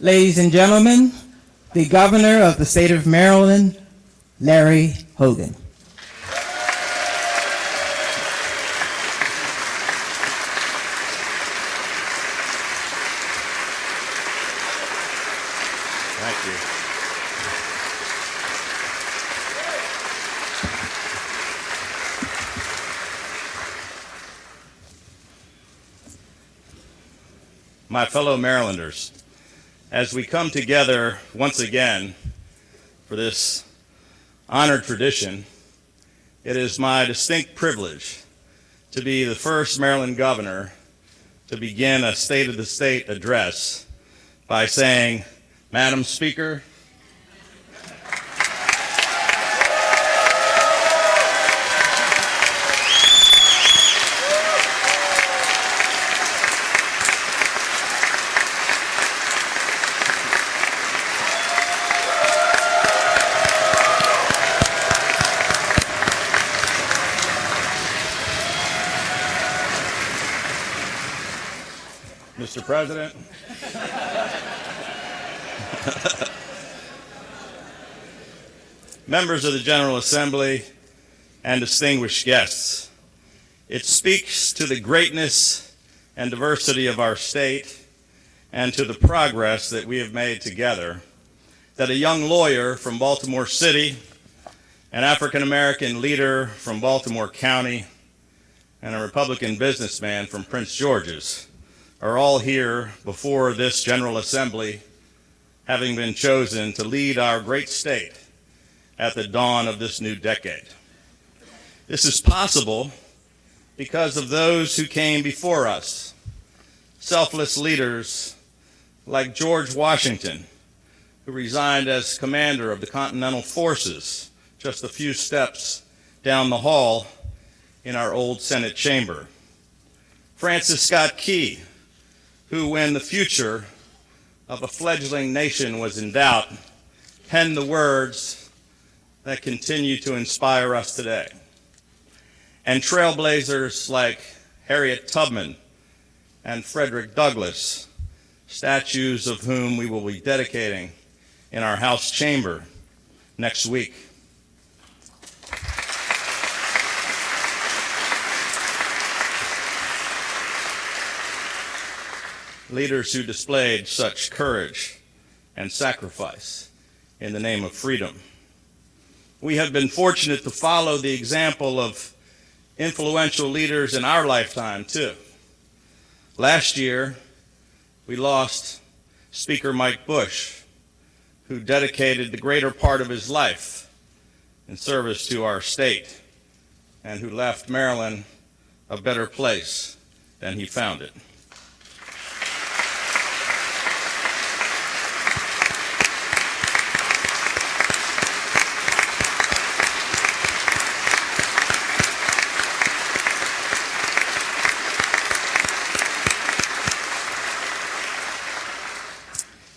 Ladies and gentlemen, the Governor of the State of Maryland, Larry Hogan. Thank you. My fellow Marylanders, as we come together once again for this honored tradition, it is my distinct privilege to be the first Maryland governor to begin a State of the State address by saying, Madam Speaker, Mr. President, members of the General Assembly, and distinguished guests, it speaks to the greatness and diversity of our state and to the progress that we have made together that a young lawyer from Baltimore City, an African-American leader from Baltimore County, and a Republican businessman from Prince George's are all here before this General Assembly, having been chosen to lead our great state at the dawn of this new decade. This is possible because of those who came before us, selfless leaders like George Washington, who resigned as commander of the Continental Forces just a few steps down the hall in our old Senate chamber. Francis Scott Key, who, when the future of a fledgling nation was in doubt, penned the words that continue to inspire us today. And trailblazers like Harriet Tubman and Frederick Douglass, statues of whom we will be dedicating in our House chamber next week. Leaders who displayed such courage and sacrifice in the name of freedom. We have been fortunate to follow the example of influential leaders in our lifetime, too. Last year, we lost Speaker Mike Bush, who dedicated the greater part of his life in service to our state and who left Maryland a better place than he found it.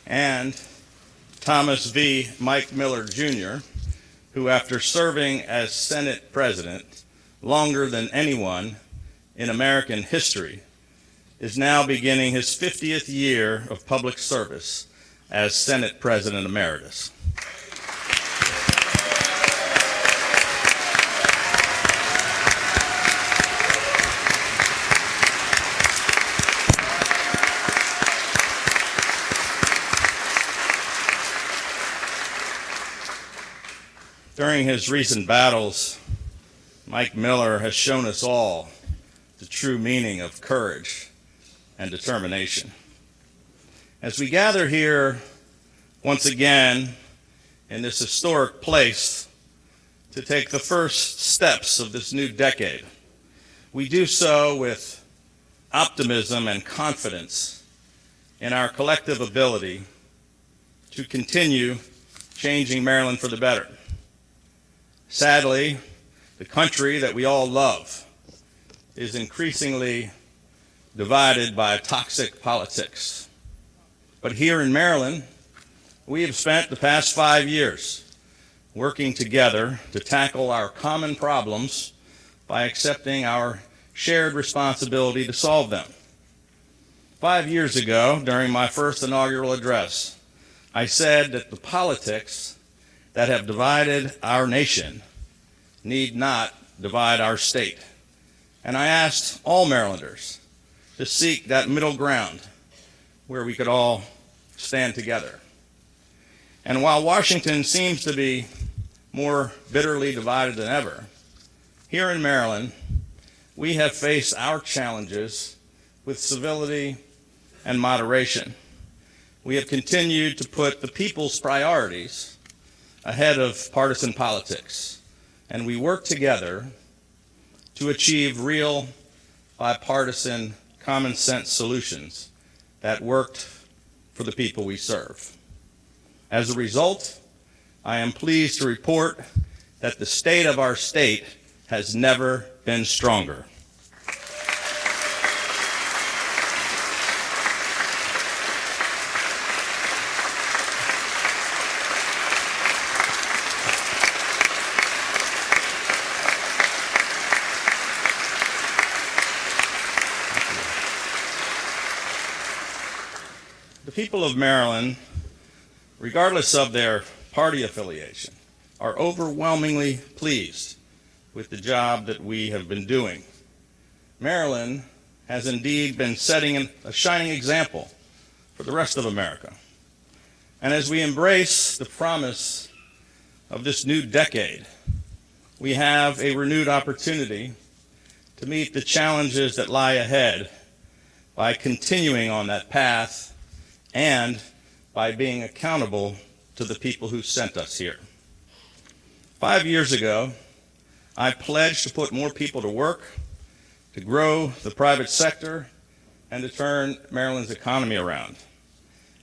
And Thomas V. Mike Miller, Jr., who after serving as Senate President longer than anyone in American history, is now beginning his 50th year of public service as Senate President Emeritus. During his recent battles, Mike Miller has shown us all the true meaning of courage and determination. As we gather here once again in this historic place to take the first steps of this new decade, we do so with optimism and confidence in our collective ability to continue changing Maryland for the better. Sadly, the country that we all love is increasingly divided by toxic politics. But here in Maryland, we have spent the past 5 years working together to tackle our common problems by accepting our shared responsibility to solve them. 5 years ago, during my first inaugural address, I said that the politics that have divided our nation need not divide our state. And I asked all Marylanders to seek that middle ground where we could all stand together. And while Washington seems to be more bitterly divided than ever, here in Maryland, we have faced our challenges with civility and moderation. We have continued to put the people's priorities ahead of partisan politics, and we work together to achieve real bipartisan common sense solutions that worked for the people we serve. As a result, I am pleased to report that the state of our state has never been stronger. The people of Maryland, regardless of their party affiliation, are overwhelmingly pleased with the job that we have been doing. Maryland has indeed been setting a shining example for the rest of America. And as we embrace the promise of this new decade, we have a renewed opportunity to meet the challenges that lie ahead by continuing on that path and by being accountable to the people who sent us here. 5 years ago, I pledged to put more people to work, to grow the private sector, and to turn Maryland's economy around.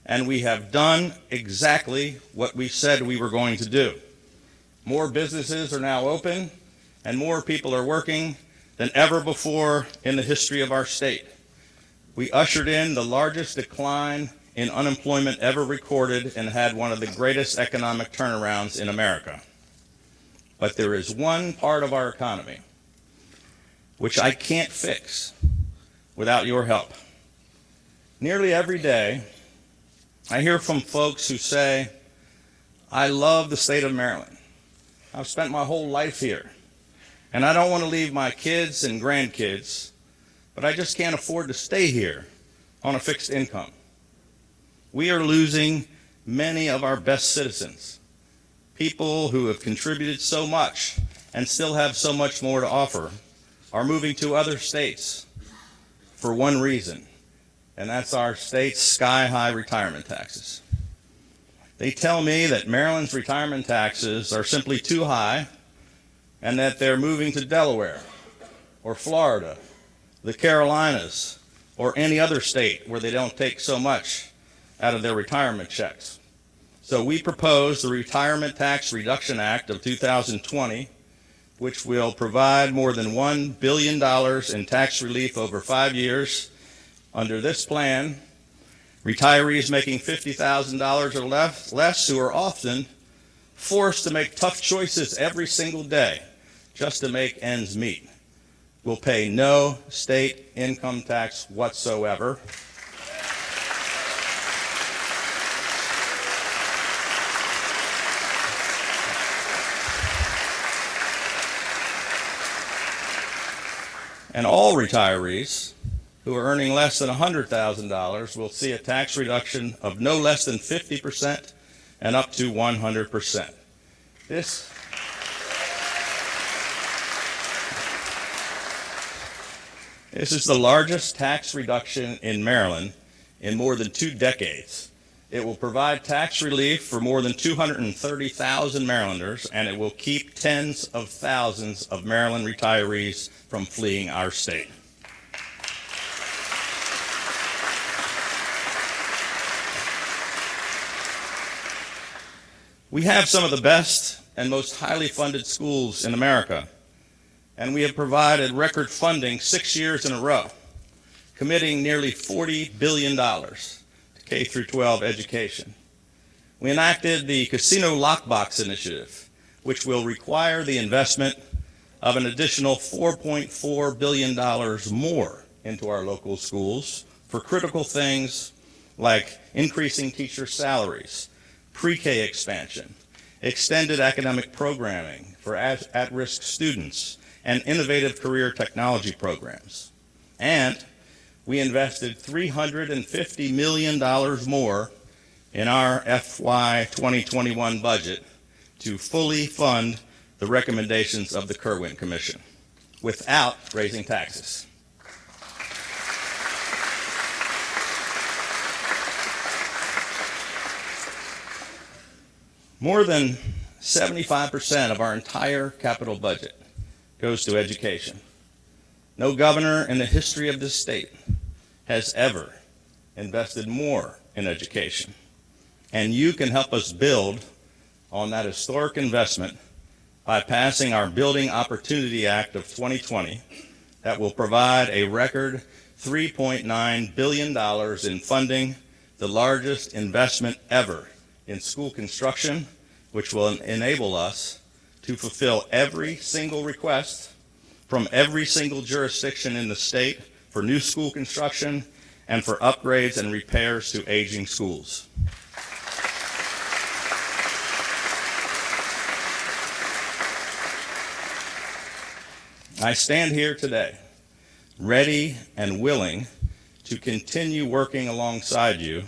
And we have done exactly what we said we were going to do. More businesses are now open, and more people are working than ever before in the history of our state. We ushered in the largest decline in unemployment ever recorded and had one of the greatest economic turnarounds in America. But there is one part of our economy which I can't fix without your help. Nearly every day, I hear from folks who say, I love the state of Maryland. I've spent my whole life here, and I don't want to leave my kids and grandkids, but I just can't afford to stay here on a fixed income. We are losing many of our best citizens, people who have contributed so much and still have so much more to offer, are moving to other states for one reason, and that's our state's sky-high retirement taxes. They tell me that Maryland's retirement taxes are simply too high and that they're moving to Delaware or Florida, the Carolinas, or any other state where they don't take so much out of their retirement checks. So we propose the Retirement Tax Reduction Act of 2020, which will provide more than $1 billion in tax relief over 5 years. Under this plan, retirees making $50,000 or less who are often forced to make tough choices every single day just to make ends meet will pay no state income tax whatsoever. And all retirees who are earning less than $100,000 will see a tax reduction of no less than 50% and up to 100%. This is the largest tax reduction in Maryland in more than 2 decades. It will provide tax relief for more than 230,000 Marylanders, and it will keep tens of thousands of Maryland retirees from fleeing our state. We have some of the best and most highly funded schools in America, and we have provided record funding 6 years in a row, committing nearly $40 billion to K through 12 education. We enacted the Casino Lockbox Initiative, which will require the investment of an additional $4.4 billion more into our local schools for critical things like increasing teacher salaries, pre-K expansion, extended academic programming for at-risk students, and innovative career technology programs. And we invested $350 million more in our FY 2021 budget to fully fund the recommendations of the Kirwan Commission without raising taxes. More than 75% of our entire capital budget goes to education. No governor in the history of this state has ever invested more in education. And you can help us build on that historic investment by passing our Building Opportunity Act of 2020 that will provide a record $3.9 billion in funding, the largest investment ever in school construction, which will enable us to fulfill every single request from every single jurisdiction in the state for new school construction and for upgrades and repairs to aging schools. I stand here today, ready and willing to continue working alongside you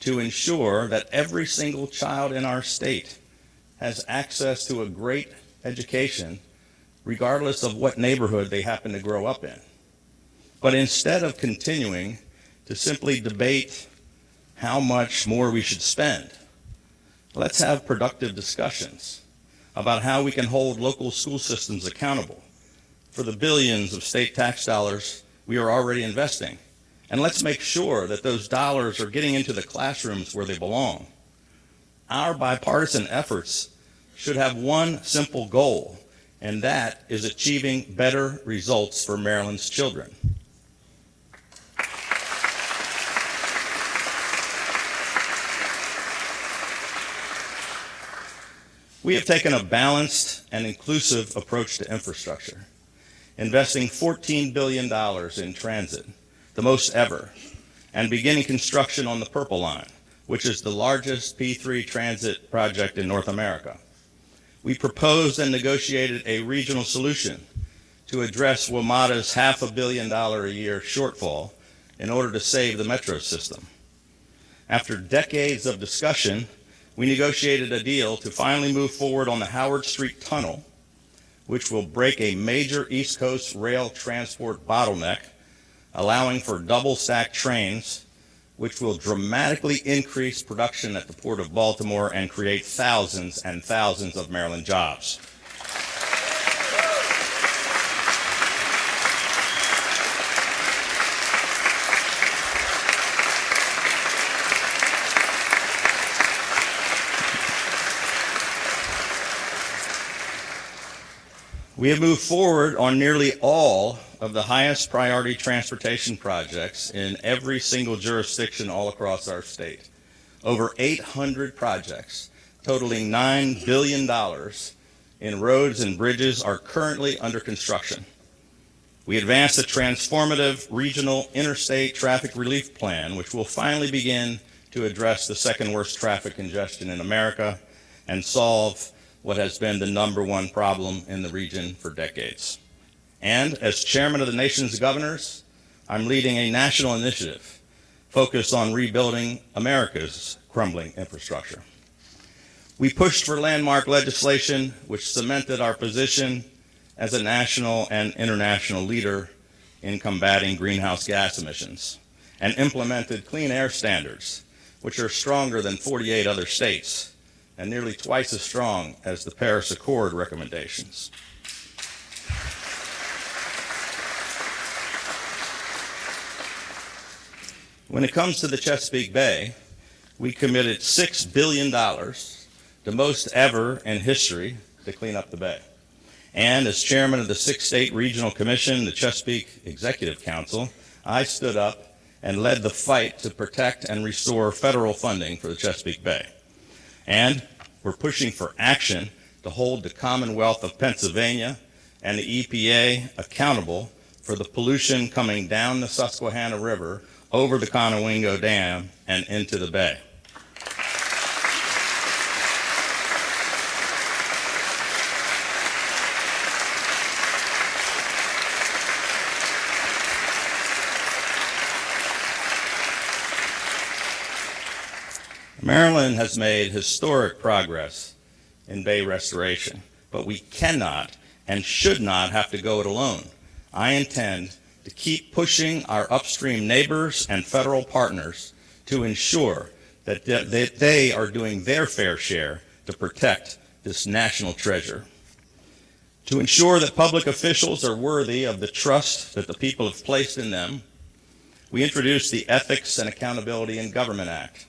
to ensure that every single child in our state has access to a great education, regardless of what neighborhood they happen to grow up in. But instead of continuing to simply debate how much more we should spend, let's have productive discussions about how we can hold local school systems accountable for the billions of state tax dollars we are already investing. And let's make sure that those dollars are getting into the classrooms where they belong. Our bipartisan efforts should have one simple goal, and that is achieving better results for Maryland's children. We have taken a balanced and inclusive approach to infrastructure, investing $14 billion in transit, the most ever, and beginning construction on the Purple Line, which is the largest P3 transit project in North America. We proposed and negotiated a regional solution to address WMATA's $500 million a year shortfall in order to save the metro system. After decades of discussion, we negotiated a deal to finally move forward on the Howard Street Tunnel, which will break a major East Coast rail transport bottleneck, allowing for double-stack trains, which will dramatically increase production at the Port of Baltimore and create thousands and thousands of Maryland jobs. We have moved forward on nearly all of the highest priority transportation projects in every single jurisdiction all across our state. Over 800 projects totaling $9 billion in roads and bridges are currently under construction. We advanced a transformative regional interstate traffic relief plan, which will finally begin to address the second worst traffic congestion in America and solve what has been the #1 problem in the region for decades. And as chairman of the nation's governors, I'm leading a national initiative focused on rebuilding America's crumbling infrastructure. We pushed for landmark legislation which cemented our position as a national and international leader in combating greenhouse gas emissions, and implemented clean air standards, which are stronger than 48 other states and nearly twice as strong as the Paris Accord recommendations. When it comes to the Chesapeake Bay, we committed $6 billion, the most ever in history, to clean up the bay. And as chairman of the 6-state regional commission, the Chesapeake Executive Council, I stood up and led the fight to protect and restore federal funding for the Chesapeake Bay. And we're pushing for action to hold the Commonwealth of Pennsylvania and the EPA accountable for the pollution coming down the Susquehanna River over the Conowingo Dam and into the bay. Maryland has made historic progress in bay restoration, but we cannot and should not have to go it alone. I intend to keep pushing our upstream neighbors and federal partners to ensure that they are doing their fair share to protect this national treasure. To ensure that public officials are worthy of the trust that the people have placed in them, we introduced the Ethics and Accountability in Government Act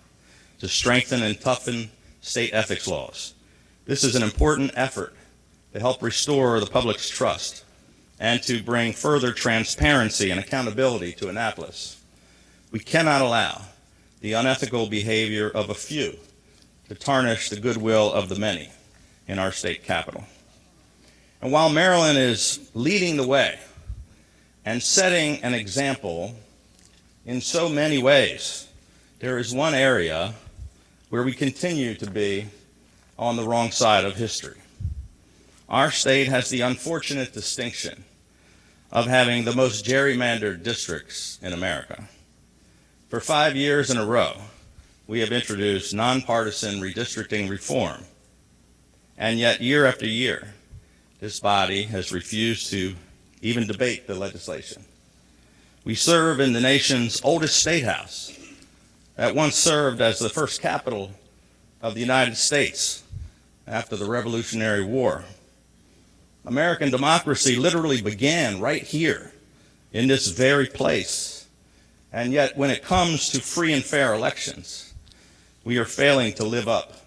to strengthen and toughen state ethics laws. This is an important effort to help restore the public's trust and to bring further transparency and accountability to Annapolis. We cannot allow the unethical behavior of a few to tarnish the goodwill of the many in our state capital. And while Maryland is leading the way and setting an example in so many ways, there is one area where we continue to be on the wrong side of history. Our state has the unfortunate distinction of having the most gerrymandered districts in America. For 5 years in a row, we have introduced nonpartisan redistricting reform, and yet year after year, this body has refused to even debate the legislation. We serve in the nation's oldest state house that once served as the first capital of the United States after the Revolutionary War. American democracy literally began right here in this very place. And yet when it comes to free and fair elections, we are failing to live up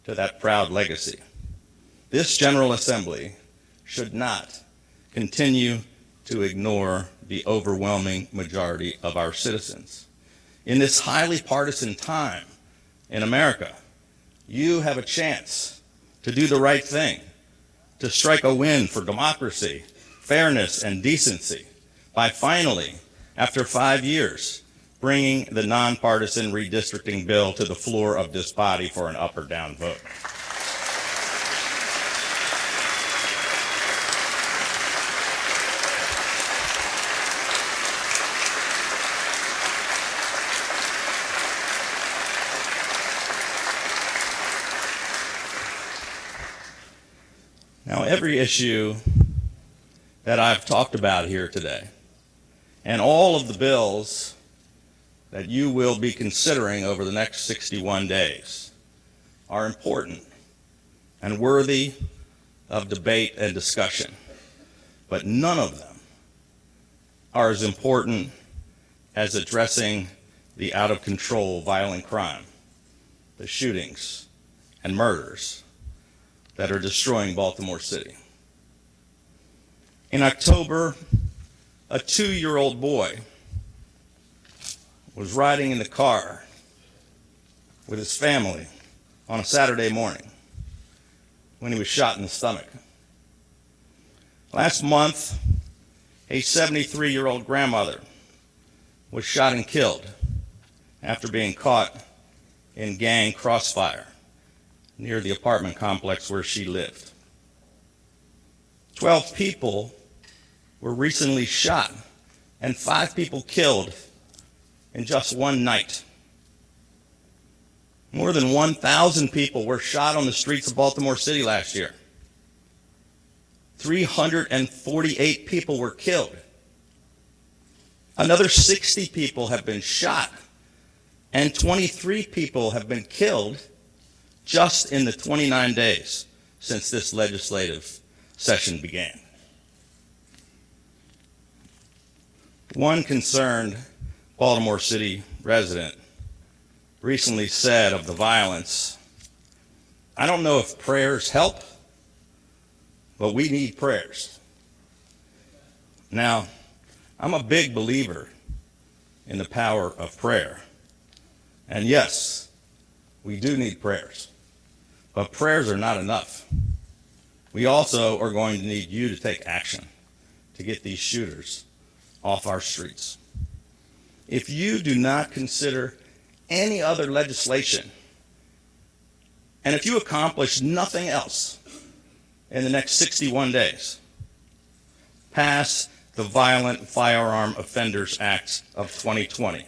to that proud legacy. This General Assembly should not continue to ignore the overwhelming majority of our citizens. In this highly partisan time in America, you have a chance to do the right thing, to strike a win for democracy, fairness, and decency by finally, after 5 years, bringing the nonpartisan redistricting bill to the floor of this body for an up or down vote. Now, every issue that I've talked about here today, and all of the bills that you will be considering over the next 61 days, are important and worthy of debate and discussion. But none of them are as important as addressing the out-of-control violent crime, the shootings and murders that are destroying Baltimore City. In October, a 2-year-old boy was riding in the car with his family on a Saturday morning when he was shot in the stomach. Last month, a 73-year-old grandmother was shot and killed after being caught in gang crossfire near the apartment complex where she lived. 12 people were recently shot and 5 people killed in just one night. More than 1,000 people were shot on the streets of Baltimore City last year. 348 people were killed. Another 60 people have been shot, and 23 people have been killed just in the 29 days since this legislative session began. One concerned Baltimore City resident recently said of the violence, "I don't know if prayers help, but we need prayers." Now, I'm a big believer in the power of prayer. And yes, we do need prayers, but prayers are not enough. We also are going to need you to take action to get these shooters off our streets. if you do not consider any other legislation, and if you accomplish nothing else in the next 61 days, pass the Violent Firearm Offenders Act of 2020.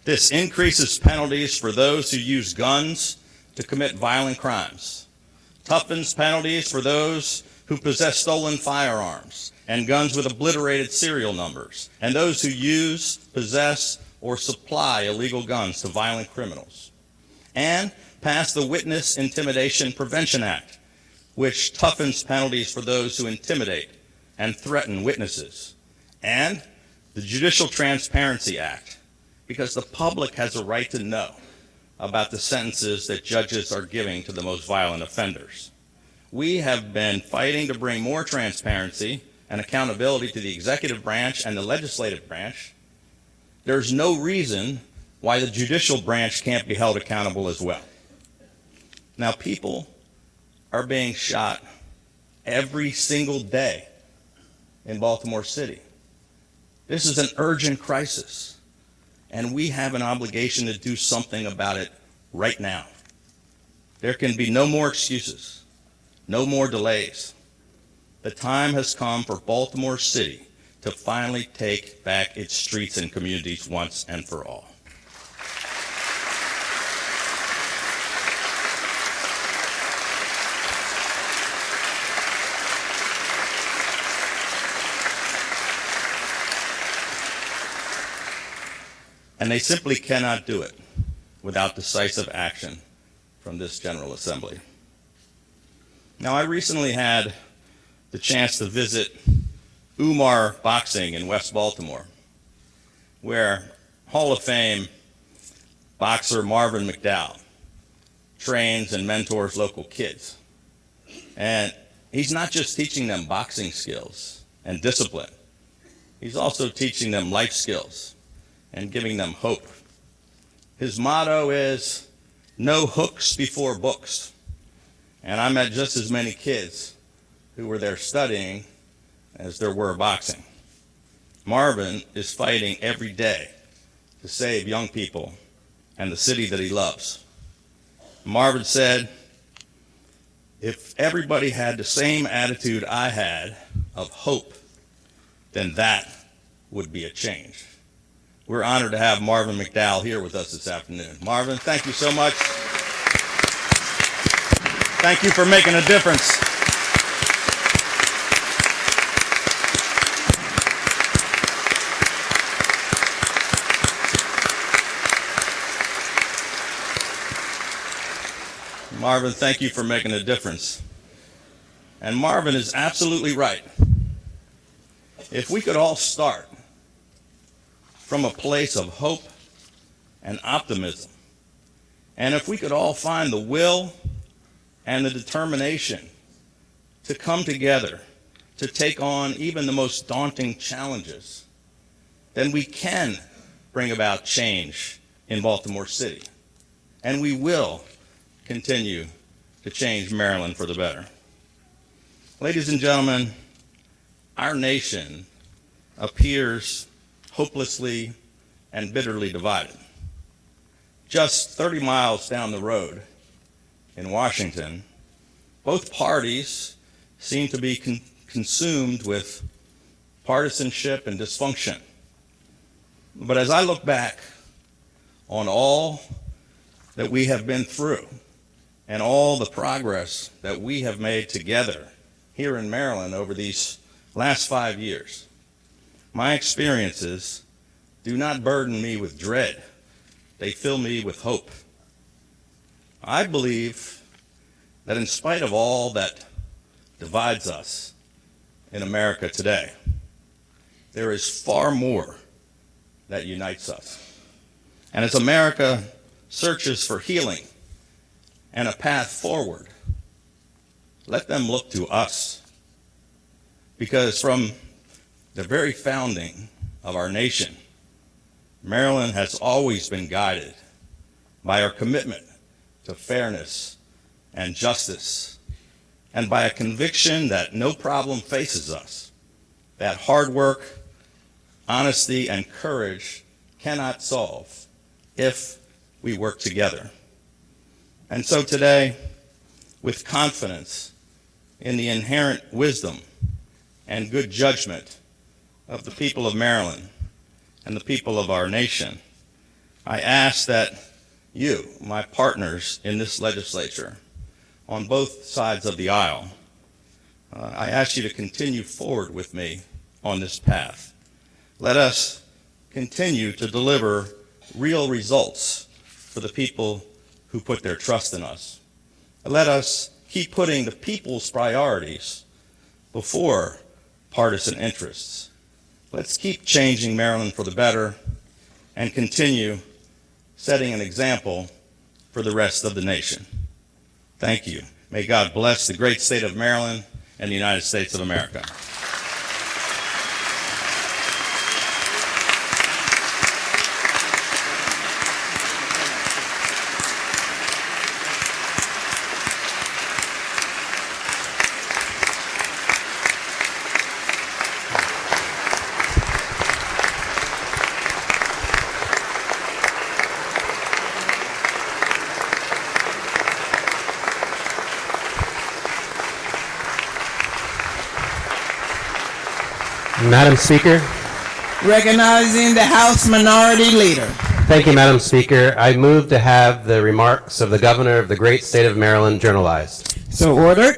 This increases penalties for those who use guns to commit violent crimes, toughens penalties for those who possess stolen firearms and guns with obliterated serial numbers, and those who use, possess, or supply illegal guns to violent criminals, and pass the Witness Intimidation Prevention Act, which toughens penalties for those who intimidate and threaten witnesses, and the Judicial Transparency Act, because the public has a right to know about the sentences that judges are giving to the most violent offenders. We have been fighting to bring more transparency and accountability to the executive branch and the legislative branch. There's no reason why the judicial branch can't be held accountable as well. Now, people are being shot every single day in Baltimore City. This is an urgent crisis, and we have an obligation to do something about it right now. There can be no more excuses, no more delays. The time has come for Baltimore City to finally take back its streets and communities once and for all. And they simply cannot do it without decisive action from this General Assembly. Now, I recently had the chance to visit Umar Boxing in West Baltimore, where Hall of Fame boxer Marvin McDowell trains and mentors local kids. And he's not just teaching them boxing skills and discipline, he's also teaching them life skills and giving them hope. His motto is, "No hooks before books." And I met just as many kids who were there studying as there were boxing. Marvin is fighting every day to save young people and the city that he loves. Marvin said, "If everybody had the same attitude I had of hope, then that would be a change." We're honored to have Marvin McDowell here with us this afternoon. Marvin, thank you so much. Thank you for making a difference. Marvin, thank you for making a difference. And Marvin is absolutely right. If we could all start from a place of hope and optimism, and if we could all find the will and the determination to come together to take on even the most daunting challenges, then we can bring about change in Baltimore City, and we will continue to change Maryland for the better. Ladies and gentlemen, our nation appears hopelessly and bitterly divided. Just 30 miles down the road in Washington, both parties seem to be consumed with partisanship and dysfunction. But as I look back on all that we have been through and all the progress that we have made together here in Maryland over these last 5 years, my experiences do not burden me with dread. They fill me with hope. I believe that in spite of all that divides us in America today, there is far more that unites us. And as America searches for healing and a path forward, let them look to us. Because from the very founding of our nation, Maryland has always been guided by our commitment to fairness and justice, and by a conviction that no problem faces us that hard work, honesty, and courage cannot solve if we work together. And so today, with confidence in the inherent wisdom and good judgment of the people of Maryland and the people of our nation, I ask that you, my partners in this legislature, on both sides of the aisle, I ask you to continue forward with me on this path. Let us continue to deliver real results for the people who put their trust in us. Let us keep putting the people's priorities before partisan interests. Let's keep changing Maryland for the better and continue setting an example for the rest of the nation. Thank you. May God bless the great state of Maryland and the United States of America. Madam Speaker. Recognizing the House Minority Leader. Thank you, Madam Speaker. I move to have the remarks of the Governor of the great state of Maryland journalized. So ordered.